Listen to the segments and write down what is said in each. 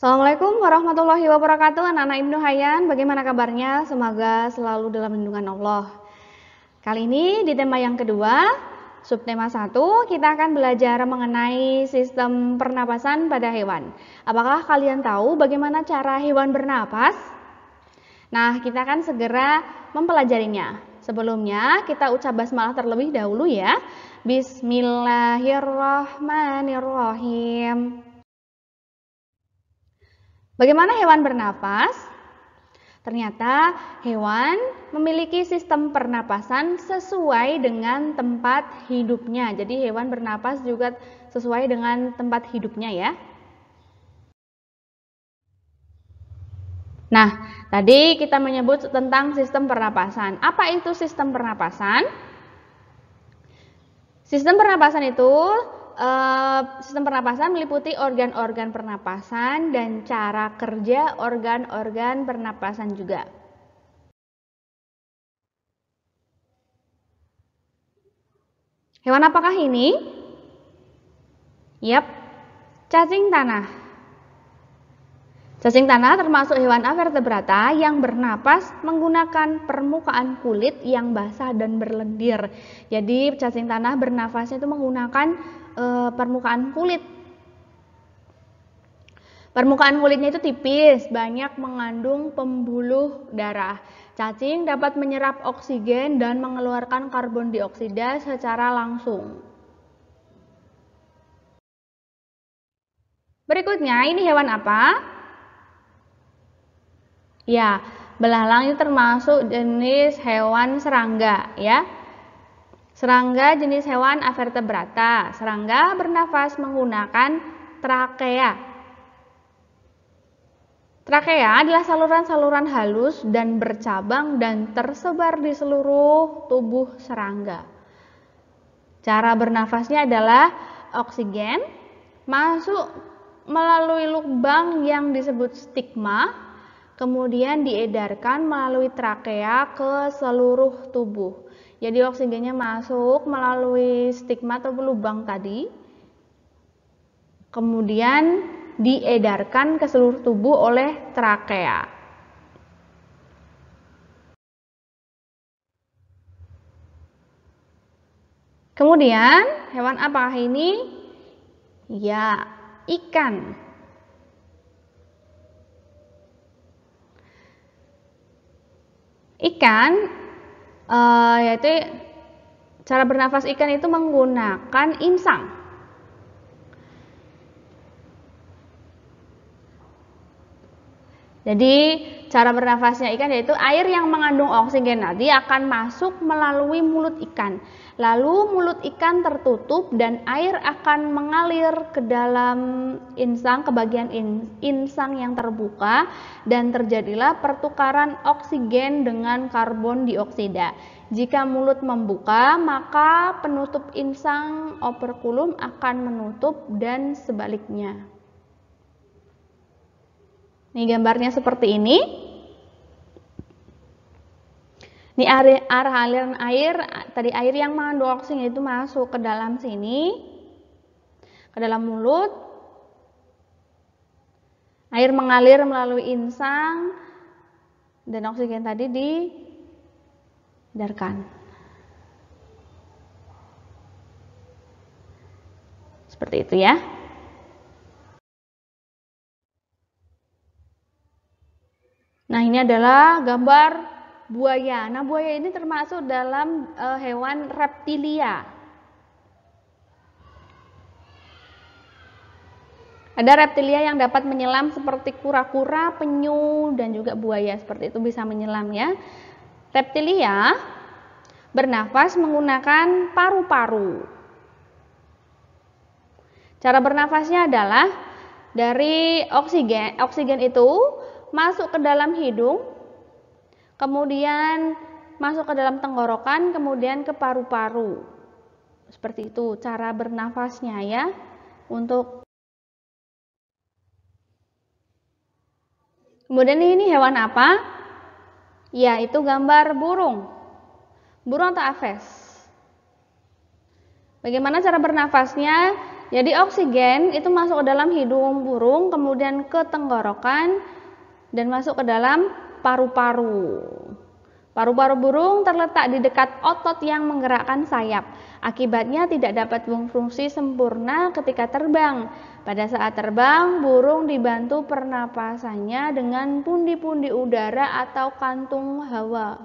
Assalamualaikum warahmatullahi wabarakatuh. Anak-anak Ibnu Hayyan, bagaimana kabarnya? Semoga selalu dalam lindungan Allah. Kali ini di tema yang kedua, subtema 1, kita akan belajar mengenai sistem pernapasan pada hewan. Apakah kalian tahu bagaimana cara hewan bernapas? Nah, kita akan segera mempelajarinya. Sebelumnya, kita ucap basmalah terlebih dahulu ya. Bismillahirrahmanirrahim. Bagaimana hewan bernapas? Ternyata hewan memiliki sistem pernapasan sesuai dengan tempat hidupnya. Jadi hewan bernapas juga sesuai dengan tempat hidupnya ya. Nah, tadi kita menyebut tentang sistem pernapasan. Apa itu sistem pernapasan? Sistem pernapasan meliputi organ-organ pernapasan dan cara kerja organ-organ pernapasan juga. Hewan apakah ini? Yap, cacing tanah. Cacing tanah termasuk hewan avertebrata yang bernapas menggunakan permukaan kulit yang basah dan berlendir. Jadi cacing tanah bernafasnya itu menggunakan permukaan kulit. Permukaan kulitnya itu tipis, banyak mengandung pembuluh darah. Cacing dapat menyerap oksigen dan mengeluarkan karbon dioksida secara langsung. Berikutnya, ini hewan apa? Ya, belalang itu termasuk jenis hewan serangga ya. Serangga jenis hewan avertebrata. Serangga bernafas menggunakan trakea. Trakea adalah saluran-saluran halus dan bercabang dan tersebar di seluruh tubuh serangga. Cara bernafasnya adalah oksigen masuk melalui lubang yang disebut stigma, kemudian diedarkan melalui trakea ke seluruh tubuh. Jadi oksigennya masuk melalui stigma atau lubang tadi, kemudian diedarkan ke seluruh tubuh oleh trakea. Kemudian hewan apakah ini? Ya, ikan. Ikan, yaitu cara bernafas ikan itu menggunakan insang. Jadi cara bernafasnya ikan yaitu air yang mengandung oksigen tadi akan masuk melalui mulut ikan. Lalu mulut ikan tertutup dan air akan mengalir ke dalam insang, ke bagian insang yang terbuka, dan terjadilah pertukaran oksigen dengan karbon dioksida. Jika mulut membuka, maka penutup insang operkulum akan menutup dan sebaliknya. Ini gambarnya seperti ini. Ini arah aliran air, tadi air yang mengandung oksigen itu masuk ke dalam sini, ke dalam mulut. Air mengalir melalui insang dan oksigen tadi diedarkan. Seperti itu ya. Nah, ini adalah gambar buaya. Nah, buaya ini termasuk dalam hewan reptilia. Ada reptilia yang dapat menyelam seperti kura-kura, penyu, dan juga buaya. Seperti itu bisa menyelam ya. Reptilia bernafas menggunakan paru-paru. Cara bernafasnya adalah dari oksigen itu masuk ke dalam hidung, kemudian masuk ke dalam tenggorokan, kemudian ke paru-paru. Seperti itu cara bernafasnya ya. Kemudian ini hewan apa? Ya, itu gambar burung. Burung atau aves. Bagaimana cara bernafasnya? Jadi oksigen itu masuk ke dalam hidung burung, kemudian ke tenggorokan dan masuk ke dalam paru-paru. Paru-paru burung terletak di dekat otot yang menggerakkan sayap. Akibatnya tidak dapat berfungsi sempurna ketika terbang. Pada saat terbang, burung dibantu pernapasannya dengan pundi-pundi udara atau kantung hawa.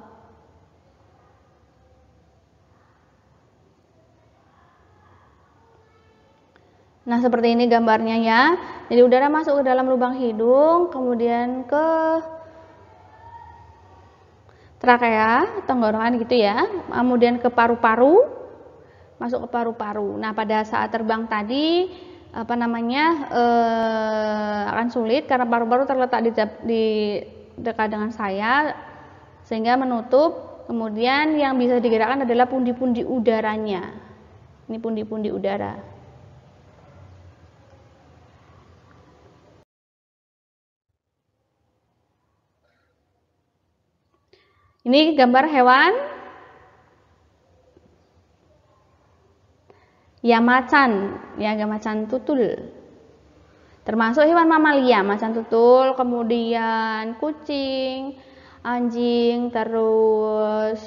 Nah, seperti ini gambarnya ya. Jadi udara masuk ke dalam lubang hidung, kemudian ke trakea, tenggorokan gitu ya. Kemudian ke paru-paru, masuk ke paru-paru. Nah, pada saat terbang tadi akan sulit karena paru-paru terletak di dekat dengan saya sehingga menutup. Kemudian yang bisa digerakkan adalah pundi-pundi udaranya. Ini pundi-pundi udara. Ini gambar hewan ya macan tutul. Termasuk hewan mamalia, macan tutul, kemudian kucing, anjing, terus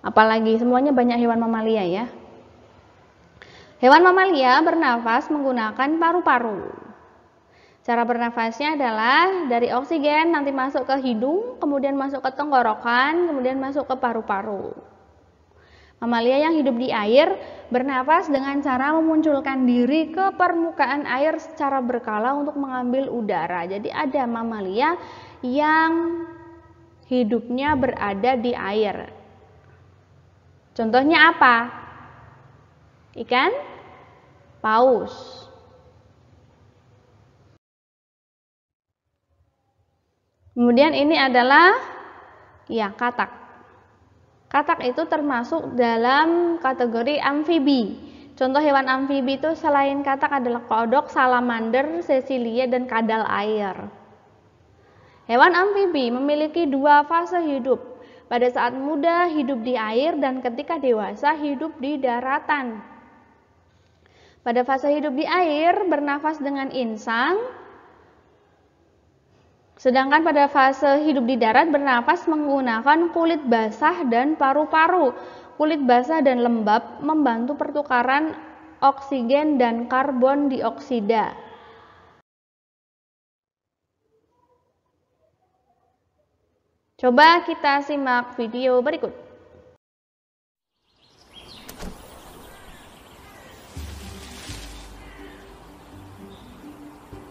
apalagi semuanya banyak hewan mamalia ya. Hewan mamalia bernafas menggunakan paru-paru. Cara bernafasnya adalah dari oksigen nanti masuk ke hidung, kemudian masuk ke tenggorokan, kemudian masuk ke paru-paru. Mamalia yang hidup di air bernafas dengan cara memunculkan diri ke permukaan air secara berkala untuk mengambil udara. Jadi ada mamalia yang hidupnya berada di air. Contohnya apa? Ikan paus. Kemudian ini adalah ya katak. Katak itu termasuk dalam kategori amfibi. Contoh hewan amfibi itu selain katak adalah kodok, salamander, sesilia, dan kadal air. Hewan amfibi memiliki dua fase hidup. Pada saat muda hidup di air dan ketika dewasa hidup di daratan. Pada fase hidup di air bernafas dengan insang. Sedangkan pada fase hidup di darat bernafas menggunakan kulit basah dan paru-paru. Kulit basah dan lembab membantu pertukaran oksigen dan karbon dioksida. Coba kita simak video berikut.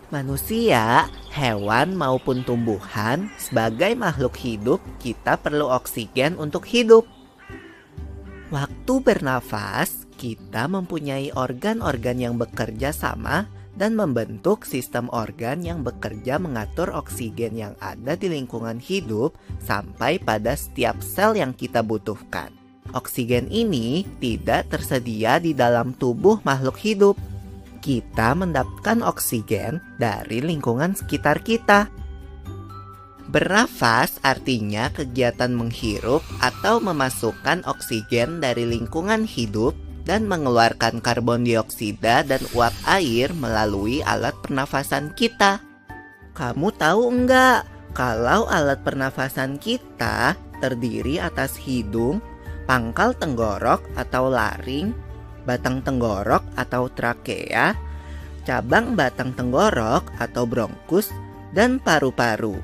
Manusia, hewan maupun tumbuhan, sebagai makhluk hidup, kita perlu oksigen untuk hidup. Waktu bernafas, kita mempunyai organ-organ yang bekerja sama dan membentuk sistem organ yang bekerja mengatur oksigen yang ada di lingkungan hidup sampai pada setiap sel yang kita butuhkan. Oksigen ini tidak tersedia di dalam tubuh makhluk hidup. Kita mendapatkan oksigen dari lingkungan sekitar kita. Bernafas artinya kegiatan menghirup atau memasukkan oksigen dari lingkungan hidup dan mengeluarkan karbon dioksida dan uap air melalui alat pernafasan kita. Kamu tahu enggak kalau alat pernafasan kita terdiri atas hidung, pangkal tenggorok atau laring, batang tenggorok atau trakea, cabang batang tenggorok atau bronkus, dan paru-paru.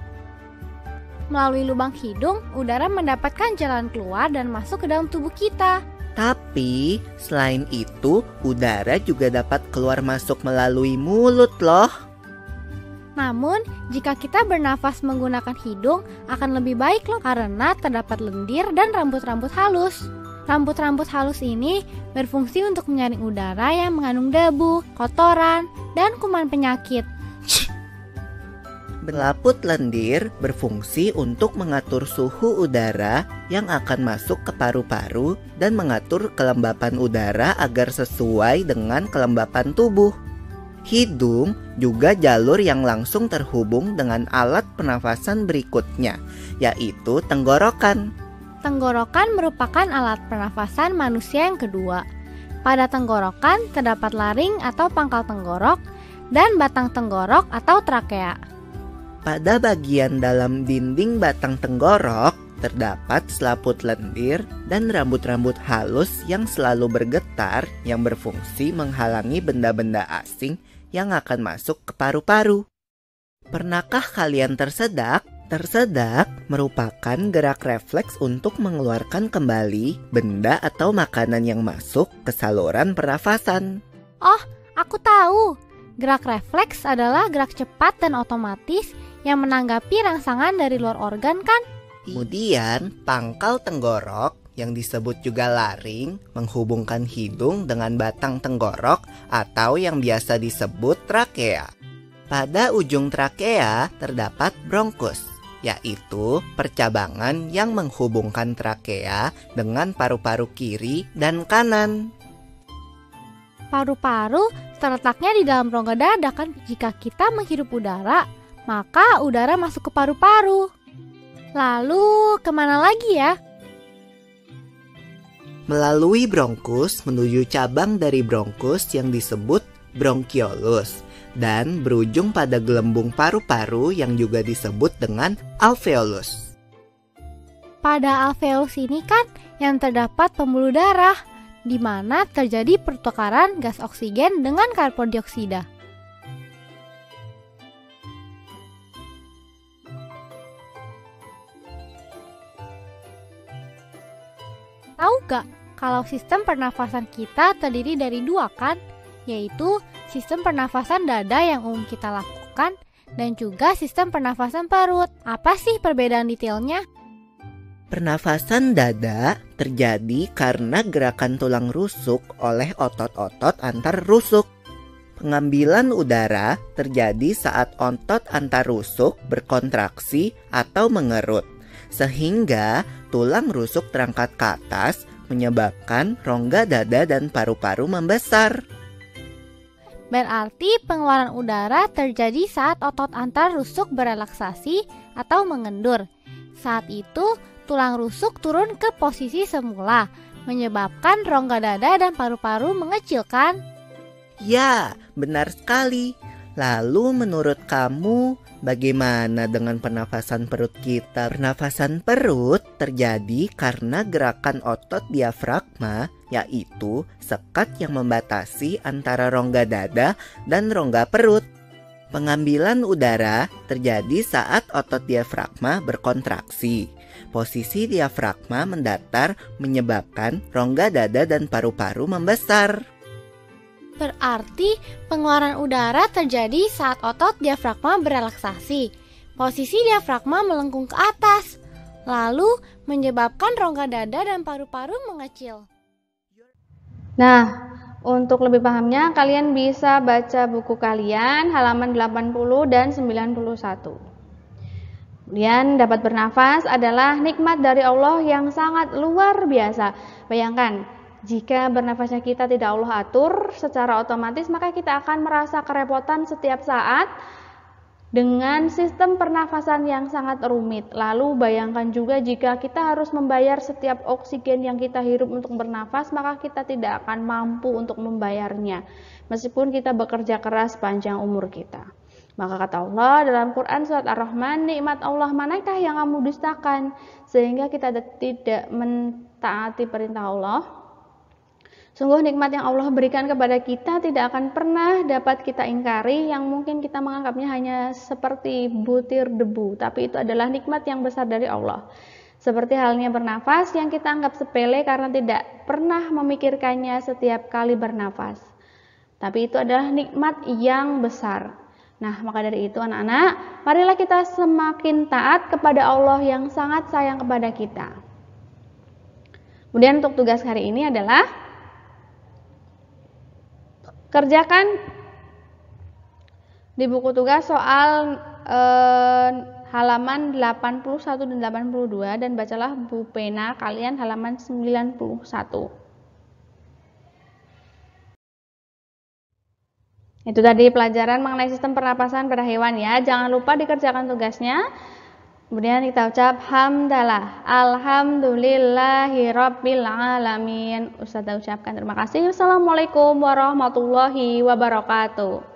Melalui lubang hidung, udara mendapatkan jalan keluar dan masuk ke dalam tubuh kita. Tapi, selain itu, udara juga dapat keluar masuk melalui mulut loh. Namun, jika kita bernafas menggunakan hidung, akan lebih baik loh karena terdapat lendir dan rambut-rambut halus. Rambut-rambut halus ini berfungsi untuk menyaring udara yang mengandung debu, kotoran, dan kuman penyakit. Belaput lendir berfungsi untuk mengatur suhu udara yang akan masuk ke paru-paru dan mengatur kelembapan udara agar sesuai dengan kelembapan tubuh. Hidung juga jalur yang langsung terhubung dengan alat pernafasan berikutnya, yaitu tenggorokan. Tenggorokan merupakan alat pernafasan manusia yang kedua. Pada tenggorokan terdapat laring atau pangkal tenggorok dan batang tenggorok atau trakea. Pada bagian dalam dinding batang tenggorok terdapat selaput lendir dan rambut-rambut halus yang selalu bergetar yang berfungsi menghalangi benda-benda asing yang akan masuk ke paru-paru. Pernahkah kalian tersedak? Tersedak merupakan gerak refleks untuk mengeluarkan kembali benda atau makanan yang masuk ke saluran pernafasan. Oh, aku tahu. Gerak refleks adalah gerak cepat dan otomatis yang menanggapi rangsangan dari luar organ kan? Kemudian, pangkal tenggorok yang disebut juga laring menghubungkan hidung dengan batang tenggorok atau yang biasa disebut trakea. Pada ujung trakea terdapat bronkus, yaitu percabangan yang menghubungkan trakea dengan paru-paru kiri dan kanan. Paru-paru terletaknya di dalam rongga dada kan. Jika kita menghirup udara, maka udara masuk ke paru-paru. Lalu kemana lagi ya? Melalui bronkus menuju cabang dari bronkus yang disebut bronkiolus dan berujung pada gelembung paru-paru yang juga disebut dengan alveolus. Pada alveolus ini kan yang terdapat pembuluh darah, di mana terjadi pertukaran gas oksigen dengan karbon dioksida. Tahu gak kalau sistem pernafasan kita terdiri dari dua kan? Yaitu sistem pernafasan dada yang umum kita lakukan dan juga sistem pernafasan perut. Apa sih perbedaan detailnya? Pernafasan dada terjadi karena gerakan tulang rusuk oleh otot-otot antar rusuk. Pengambilan udara terjadi saat otot antar rusuk berkontraksi atau mengerut, sehingga tulang rusuk terangkat ke atas menyebabkan rongga dada dan paru-paru membesar. Berarti pengeluaran udara terjadi saat otot antar rusuk berelaksasi atau mengendur. Saat itu tulang rusuk turun ke posisi semula, menyebabkan rongga dada dan paru-paru mengecil kan? Ya, benar sekali. Lalu menurut kamu, bagaimana dengan pernafasan perut kita? Pernafasan perut terjadi karena gerakan otot diafragma, yaitu sekat yang membatasi antara rongga dada dan rongga perut. Pengambilan udara terjadi saat otot diafragma berkontraksi. Posisi diafragma mendatar menyebabkan rongga dada dan paru-paru membesar. Berarti pengeluaran udara terjadi saat otot diafragma berelaksasi. Posisi diafragma melengkung ke atas, lalu menyebabkan rongga dada dan paru-paru mengecil. Nah, untuk lebih pahamnya kalian bisa baca buku kalian halaman 80 dan 91. Kemudian dapat bernafas adalah nikmat dari Allah yang sangat luar biasa. Bayangkan, jika bernafasnya kita tidak Allah atur secara otomatis, maka kita akan merasa kerepotan setiap saat dengan sistem pernafasan yang sangat rumit. Lalu bayangkan juga jika kita harus membayar setiap oksigen yang kita hirup untuk bernafas, maka kita tidak akan mampu untuk membayarnya meskipun kita bekerja keras sepanjang umur kita. Maka kata Allah dalam Quran surat Ar-Rahman, nikmat Allah manakah yang kamu dustakan sehingga kita tidak mentaati perintah Allah? Sungguh nikmat yang Allah berikan kepada kita tidak akan pernah dapat kita ingkari, yang mungkin kita menganggapnya hanya seperti butir debu, tapi itu adalah nikmat yang besar dari Allah. Seperti halnya bernafas yang kita anggap sepele karena tidak pernah memikirkannya setiap kali bernafas. Tapi itu adalah nikmat yang besar. Nah, maka dari itu anak-anak, marilah kita semakin taat kepada Allah yang sangat sayang kepada kita. Kemudian untuk tugas hari ini adalah kerjakan di buku tugas soal halaman 81 dan 82 dan bacalah buku pena kalian halaman 91. Itu tadi pelajaran mengenai sistem pernapasan pada hewan ya. Jangan lupa dikerjakan tugasnya. Kemudian kita ucap hamdalah. Alhamdulillahirabbil alamin. Ustazah ucapkan terima kasih. Wassalamualaikum warahmatullahi wabarakatuh.